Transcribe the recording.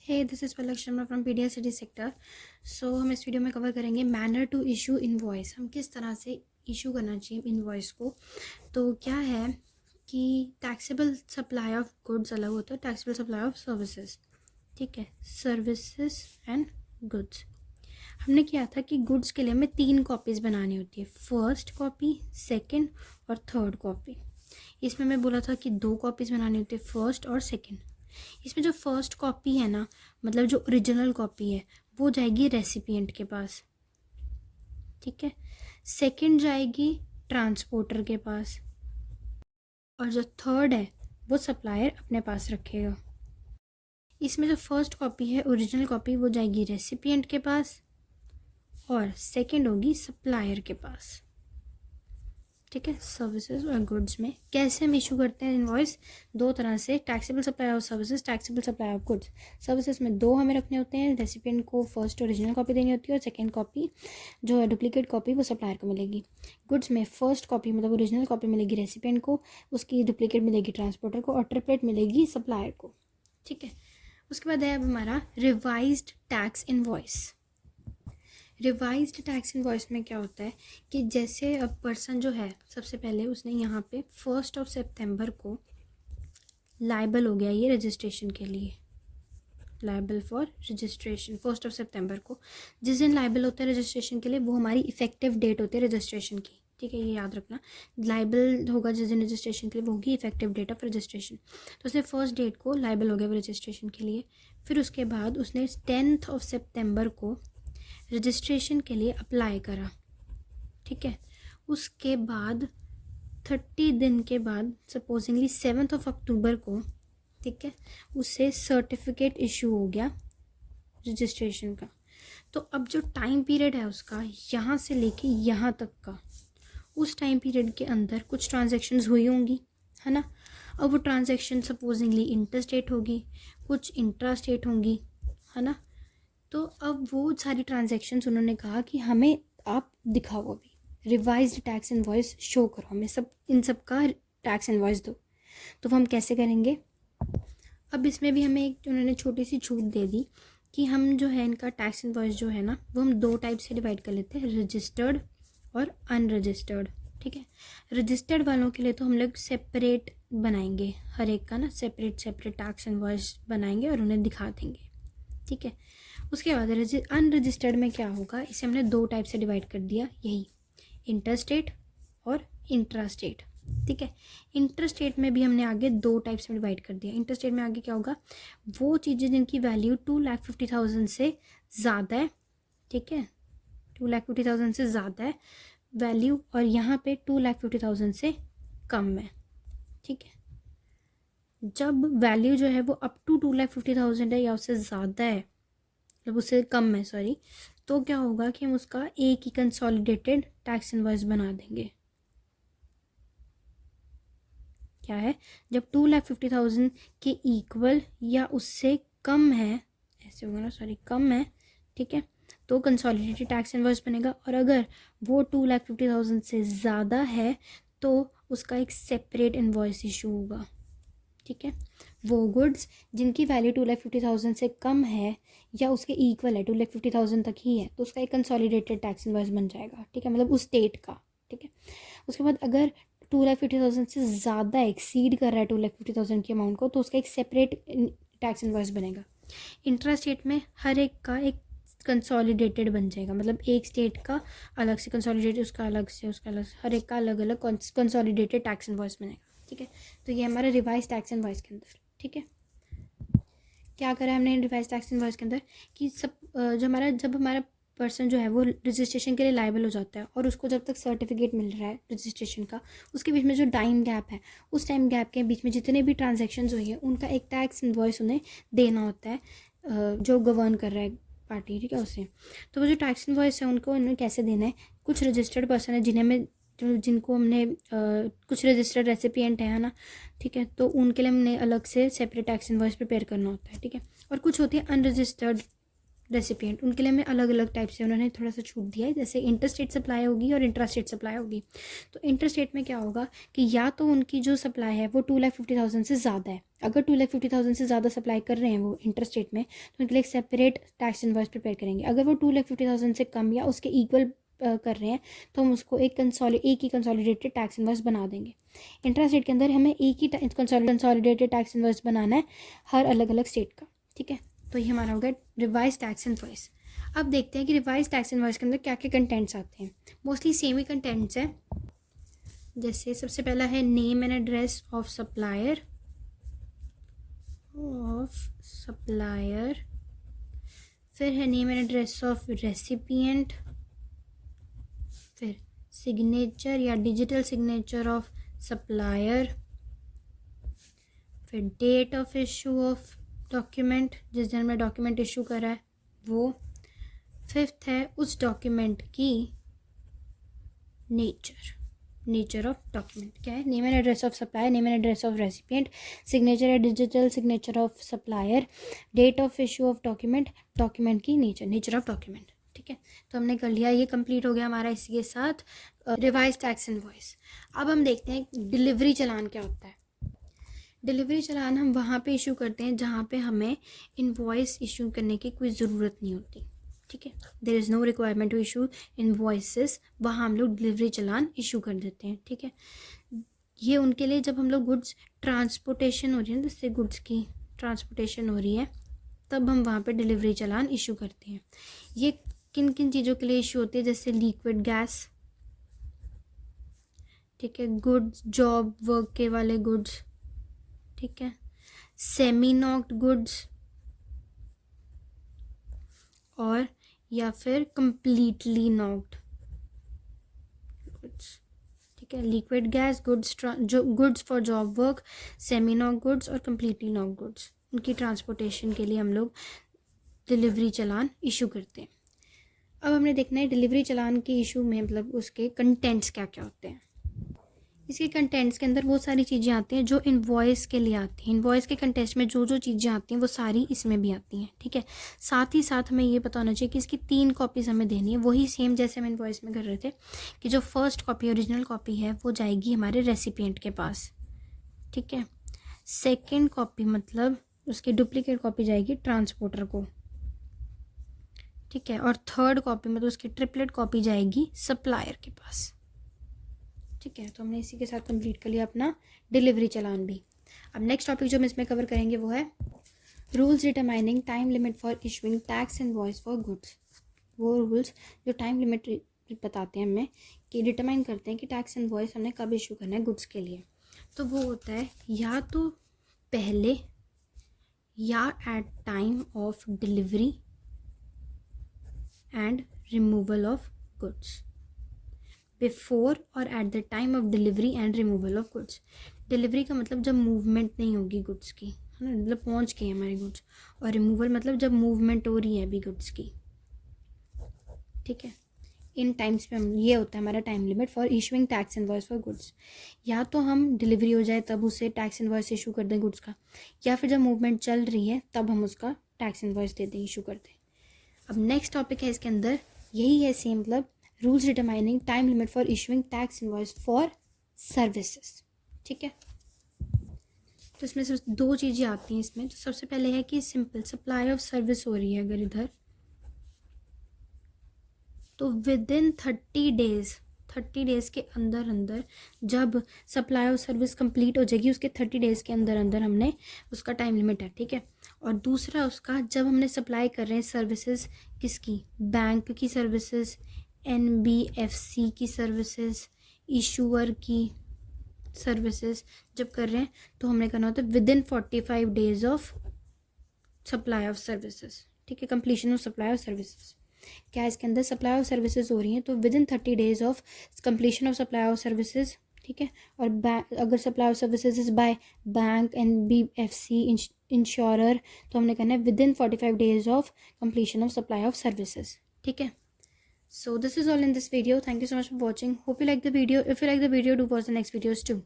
Hey this is Palak Sharma from pedia city sector. So हम इस video में कवर करेंगे मैनर टू इशू इनवॉइस। हम किस तरह से इशू करना चाहिए इनवॉइस को। तो क्या है कि टैक्सेबल सप्लाई ऑफ गुड्स अलग होता है, टैक्सेबल सप्लाई ऑफ सर्विसेज। ठीक है, सर्विसेज एंड गुड्स। हमने किया था कि गुड्स के लिए हमें 3 कॉपीज़ बनानी होती है, फर्स्ट कॉपी, सेकेंड और थर्ड कॉपी। इसमें मैं बोला था कि 2 कॉपीज़ बनानी होती है, फर्स्ट और सेकेंड। इसमें जो फर्स्ट कॉपी है ना, मतलब जो ओरिजिनल कॉपी है, वो जाएगी रेसिपिएंट के पास। ठीक है, सेकंड जाएगी ट्रांसपोर्टर के पास, और जो थर्ड है वो सप्लायर अपने पास रखेगा। इसमें जो फर्स्ट कॉपी है ओरिजिनल कॉपी, वो जाएगी रेसिपिएंट के पास और सेकंड होगी सप्लायर के पास। ठीक है, सर्विसेज और गुड्स में कैसे हम इशू करते हैं इनवॉइस? 2 तरह से, taxable supply of services, taxable supply of goods. Services में 2 हमें रखने होते हैं, रेसिपिएंट को फर्स्ट ओरिजिनल कॉपी देनी होती है और सेकंड कॉपी जो है डुप्लीकेट कॉपी वो सप्लायर को मिलेगी। गुड्स में फर्स्ट कॉपी मतलब ओरिजिनल कॉपी मिलेगी रेसिपिएंट को, उसकी डुप्लीकेट मिलेगी ट्रांसपोर्टर को और ट्रिपलेट मिलेगी सप्लायर को। ठीक है, उसके बाद है अब हमारा revised tax invoice. Revised tax invoice में क्या होता है कि जैसे अब पर्सन जो है, सबसे पहले उसने यहाँ पे 1 सितंबर को लाइबल हो गया ये रजिस्ट्रेशन के लिए, लाइबल फॉर रजिस्ट्रेशन 1 सितंबर को। जिस दिन लाइबल होता है रजिस्ट्रेशन के लिए, वो हमारी इफेक्टिव डेट होती है रजिस्ट्रेशन की। ठीक है, ये याद रखना, लाइबल होगा जिस दिन रजिस्ट्रेशन के लिए, वो होगी इफेक्टिव डेट ऑफ रजिस्ट्रेशन। तो उसने 1 डेट को लाइबल हो गया वो रजिस्ट्रेशन के लिए। फिर उसके बाद उसने 10 सितंबर को रजिस्ट्रेशन के लिए अप्लाई करा। ठीक है, उसके बाद 30 दिन के बाद, सपोजिंगली 7 अक्टूबर को, ठीक है, उससे सर्टिफिकेट इशू हो गया रजिस्ट्रेशन का। तो अब जो टाइम पीरियड है उसका, यहाँ से लेके यहाँ तक का, उस टाइम पीरियड के अंदर कुछ ट्रांजैक्शंस हुई होंगी, है ना। अब वो ट्रांजैक्शन सपोजिंगली इंटर स्टेट होगी, कुछ इंट्रा स्टेट होंगी, है ना। तो अब वो सारी ट्रांजैक्शंस उन्होंने कहा कि हमें आप दिखाओ, अभी रिवाइज्ड टैक्स इनवॉइस शो करो, हमें सब इन सब का टैक्स इनवॉइस दो। तो वो हम कैसे करेंगे? अब इसमें भी हमें एक उन्होंने छोटी सी छूट दे दी कि हम जो है इनका टैक्स इनवॉइस जो है ना, वो हम 2 टाइप से डिवाइड कर लेते हैं, रजिस्टर्ड और अनरजिस्टर्ड। ठीक है, रजिस्टर्ड वालों के लिए तो हम लोग सेपरेट बनाएंगे, हर एक का ना सेपरेट टैक्स इनवॉइस बनाएंगे और उन्हें दिखा देंगे। ठीक है, उसके बाद अनरजिस्टर्ड में क्या होगा, इसे हमने 2 टाइप से डिवाइड कर दिया, यही इंटर स्टेट और इंट्रा स्टेट। ठीक है, इंटर स्टेट में भी हमने आगे 2 टाइप्स में डिवाइड कर दिया। इंटर स्टेट में आगे क्या होगा, वो चीज़ें जिनकी वैल्यू 2,50,000 से ज़्यादा है। ठीक है, 2,50,000 से ज़्यादा है वैल्यू, और यहाँ पे 2,50,000 से कम है। ठीक है, जब वैल्यू जो है वो अप टू 2,50,000 है या उससे ज़्यादा है, मतलब उससे कम है सॉरी, तो क्या होगा कि हम उसका एक ही कंसोलिडेटेड टैक्स इनवॉइस बना देंगे। क्या है, जब 2,50,000 के इक्वल या उससे कम है, ऐसे होगा ना, सॉरी कम है, ठीक है, तो कंसोलिडेटेड टैक्स इनवॉइस बनेगा। और अगर वो 2,50,000 से ज़्यादा है तो उसका एक सेपरेट इनवॉइस इशू होगा। ठीक है, वो गुड्स जिनकी वैल्यू 2,50,000 से कम है या उसके इक्वल है, 2,50,000 तक ही है, तो उसका एक कंसोलिडेटेड टैक्स इनवॉइस बन जाएगा। ठीक है, मतलब उस स्टेट का। ठीक है, उसके बाद अगर 2,50,000 से ज़्यादा एक्सीड कर रहा है 2,50,000 की अमाउंट को, तो उसका एक सेपरेट टैक्स इनवॉइस बनेगा। इंट्रा स्टेट में हर एक का एक कंसोलिडेटेड बन जाएगा, मतलब एक स्टेट का अलग से कंसोलिडेटेड, उसका अलग से, उसका अलग से, हर एक का अलग अलग कंसोलिडेटेड टैक्स इनवॉइस बनेगा। ठीक है, तो ये हमारा रिवाइज टैक्स इनवॉइस के अंदर। ठीक है, क्या करा है हमने रिवाइज टैक्स इनवॉइस के अंदर कि सब जब हमारा पर्सन जो है वो रजिस्ट्रेशन के लिए लायबल हो जाता है और उसको जब तक सर्टिफिकेट मिल रहा है रजिस्ट्रेशन का, उसके बीच में जो टाइम गैप है, उस टाइम गैप के बीच में जितने भी ट्रांजेक्शन्स हुई है उनका एक टैक्स इनवॉइस उन्हें देना होता है, जो गवर्न कर रहा है पार्टी। ठीक है, उसे। तो वो जो टैक्स इनवॉइस है उनको उन्हें कैसे देना है, कुछ रजिस्टर्ड पर्सन है जिनको हमने कुछ रजिस्टर्ड रेसिपिएंट है ना, ठीक है, तो उनके लिए हमने अलग से सेपरेट टैक्स इनवॉइस प्रिपेयर करना होता है। ठीक है, और कुछ होती है अनरजिस्टर्ड रेसिपिएंट, उनके लिए हमें अलग अलग टाइप से उन्होंने थोड़ा सा छूट दिया है, जैसे इंटर स्टेट सप्लाई होगी और इंट्रा स्टेट सप्लाई होगी। तो इंटर स्टेट में क्या होगा कि या तो उनकी जो सप्लाई है वो 2,50,000 से ज़्यादा है, अगर 2,50,000 से ज़्यादा सप्लाई कर रहे हैं वो इंटर स्टेट में, तो उनके लिए एक सेपरेट टैक्स इनवॉइस प्रिपेयर करेंगे। अगर वो 2,50,000 से कम या उसके इक्वल कर रहे हैं तो हम उसको एक ही कंसोलिडेटेड टैक्स इनवॉइस बना देंगे। इंटर स्टेट के अंदर हमें एक ही कंसोलिडेटेड टैक्स इनवॉइस बनाना है हर अलग अलग स्टेट का, ठीक है। तो ये हमारा हो गया रिवाइज टैक्स इनवॉइस। अब देखते हैं कि रिवाइज टैक्स इनवॉइस के अंदर क्या क्या कंटेंट्स आते हैं। मोस्टली सेम ही कंटेंट्स हैं। जैसे सबसे पहला है name and address of supplier, फिर है name and address of recipient, फिर सिग्नेचर या डिजिटल सिग्नेचर ऑफ सप्लायर, फिर date of issue of document, जिस दिन में डॉक्यूमेंट इशू करा है वो, फिफ्थ है उस डॉक्यूमेंट की नेचर ऑफ डॉक्यूमेंट क्या है, name and address of supplier, name and address of recipient, signature या digital signature of supplier, date of issue of document, document की नेचर ऑफ डॉक्यूमेंट, ठीक है। तो हमने कर लिया, ये कंप्लीट हो गया हमारा इसी के साथ रिवाइज टैक्स इनवॉइस। अब हम देखते हैं डिलीवरी चालान क्या होता है। डिलीवरी चालान हम वहाँ पे इशू करते हैं जहाँ पे हमें इनवॉइस इशू करने की कोई ज़रूरत नहीं होती, ठीक है। There is no requirement to issue invoices, वहाँ हम लोग डिलीवरी चालान इशू कर देते हैं, ठीक है। ये उनके लिए जब हम लोग गुड्स ट्रांसपोर्टेशन हो रही है, जिससे गुड्स की ट्रांसपोर्टेशन हो रही है, तब हम वहाँ पे डिलीवरी चालान इशू करते हैं। ये किन किन चीज़ों के लिए इशू होती है, जैसे लिक्विड गैस, ठीक है, गुड्स जॉब वर्क के वाले गुड्स, ठीक है, सेमी नॉक्ड गुड्स, और या फिर कंप्लीटली नॉक्ड गुड्स, ठीक है। Liquid gas, goods for job work, semi knocked goods और कंप्लीटली नॉक्ड गुड्स, उनकी ट्रांसपोर्टेशन के लिए हम लोग डिलीवरी चालान इशू करते हैं। अब हमने देखना है डिलीवरी चालान के इशू में मतलब उसके कंटेंट्स क्या क्या होते हैं। इसके कंटेंट्स के अंदर वो सारी चीज़ें आती हैं जो इनवॉइस के लिए आती हैं। इनवॉइस के कंटेंट्स में जो जो चीज़ें आती हैं वो सारी इसमें भी आती हैं, ठीक है। साथ ही साथ हमें ये पता होना चाहिए कि इसकी 3 कॉपीज़ हमें देनी है, वही सेम जैसे हम इनवॉइस में कर रहे थे कि जो फर्स्ट कॉपी ओरिजिनल कॉपी है वो जाएगी हमारे रेसिपिएंट के पास, ठीक है। सेकेंड कॉपी मतलब उसकी डुप्लीकेट कॉपी जाएगी ट्रांसपोर्टर को, ठीक है। और थर्ड कॉपी मतलब उसकी ट्रिपलेट कॉपी जाएगी सप्लायर के पास, ठीक है। तो हमने इसी के साथ कंप्लीट कर लिया अपना डिलीवरी चालान भी। अब नेक्स्ट टॉपिक जो हम इसमें कवर करेंगे वो है rules determining time limit for issuing tax invoice for goods. वो रूल्स जो टाइम लिमिट बताते हैं हमें कि डिटरमाइन करते हैं कि टैक्स इनवॉइस हमने कब इशू करना है गुड्स के लिए। तो वो होता है या तो पहले या at time of delivery and removal of goods, before और at the time of delivery and removal of goods. Delivery का मतलब जब मूवमेंट नहीं होगी गुड्स की, है ना, मतलब पहुंच गए हमारे गुड्स, और रिमूवल मतलब जब मूवमेंट हो रही है अभी गुड्स की, ठीक है। इन टाइम्स पे हम ये होता है हमारा time limit for issuing tax invoice for goods. या तो हम डिलीवरी हो जाए तब उसे टैक्स इनवॉइस इशू कर दें गुड्स का, या फिर जब मूवमेंट चल रही है तब हम उसका टैक्स इनवॉइस दे दें, इशू कर दें। अब नेक्स्ट टॉपिक है इसके अंदर, यही है सेम मतलब rules determining time limit for issuing tax invoice for services, ठीक है। तो इसमें सिर्फ 2 चीज़ें आती हैं इसमें। तो सबसे पहले है कि सिंपल सप्लाई ऑफ सर्विस हो रही है अगर इधर, तो विद इन 30 डेज़ के अंदर अंदर जब सप्लाई ऑफ सर्विस कंप्लीट हो जाएगी, उसके 30 डेज़ के अंदर अंदर हमने उसका टाइम लिमिट है, ठीक है। और दूसरा उसका जब हमने सप्लाई कर रहे हैं सर्विसेज, किसकी, बैंक की सर्विसेज, NBFC की सर्विसेज, इशूअर की सर्विसेज जब कर रहे हैं तो हमने करना होता है with in 45 days of supply of services, ठीक है, completion of supply of services. क्या इसके अंदर सप्लाई ऑफ सर्विसेज हो रही हैं तो with in 30 days of completion of supply of services, ठीक है। और अगर supply of services is by bank, NBFC, insurer, तो हमने करना है with in 45 days of completion of supply of services, ठीक है। So this is all in this video. Thank you so much for watching. Hope you like the video. If you like the video, do watch the next videos too.